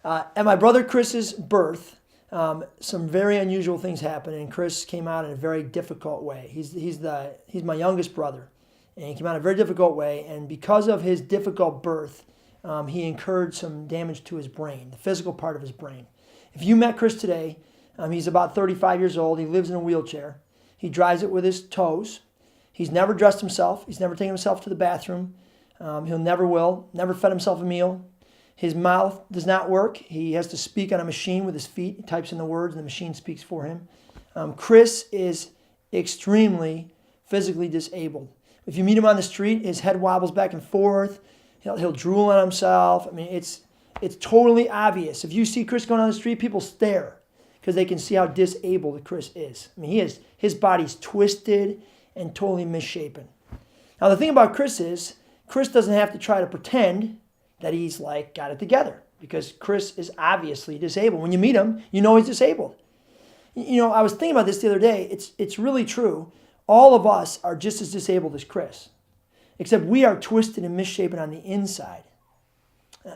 At my brother Chris's birth, some very unusual things happened, and Chris came out in a very difficult way. He's my youngest brother, and he came out in a very difficult way. And because of his difficult birth, he incurred some damage to his brain, the physical part of his brain. If you met Chris today, he's about 35 years old. He lives in a wheelchair. He drives it with his toes. He's never dressed himself. He's never taken himself to the bathroom. He'll never fed himself a meal. His mouth does not work. He has to speak on a machine with his feet. He types in the words and the machine speaks for him. Chris is extremely physically disabled. If you meet him on the street, his head wobbles back and forth. He'll drool on himself. I mean, it's totally obvious. If you see Chris going on the street, people stare because they can see how disabled Chris is. I mean, his body's twisted and totally misshapen. Now, the thing about Chris is, Chris doesn't have to try to pretend that he's got it together, because Chris is obviously disabled. When you meet him, you know he's disabled. I was thinking about this the other day. It's really true. All of us are just as disabled as Chris, except we are twisted and misshapen on the inside.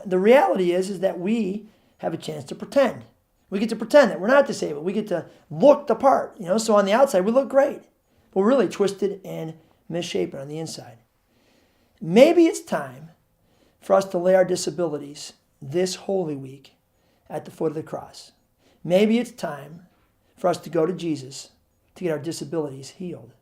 The reality is that we have a chance to pretend. We get to pretend that we're not disabled. We get to look the part. So on the outside we look great, but we're really twisted and misshapen on the inside. Maybe it's time for us to lay our disabilities this Holy Week at the foot of the cross. Maybe it's time for us to go to Jesus to get our disabilities healed.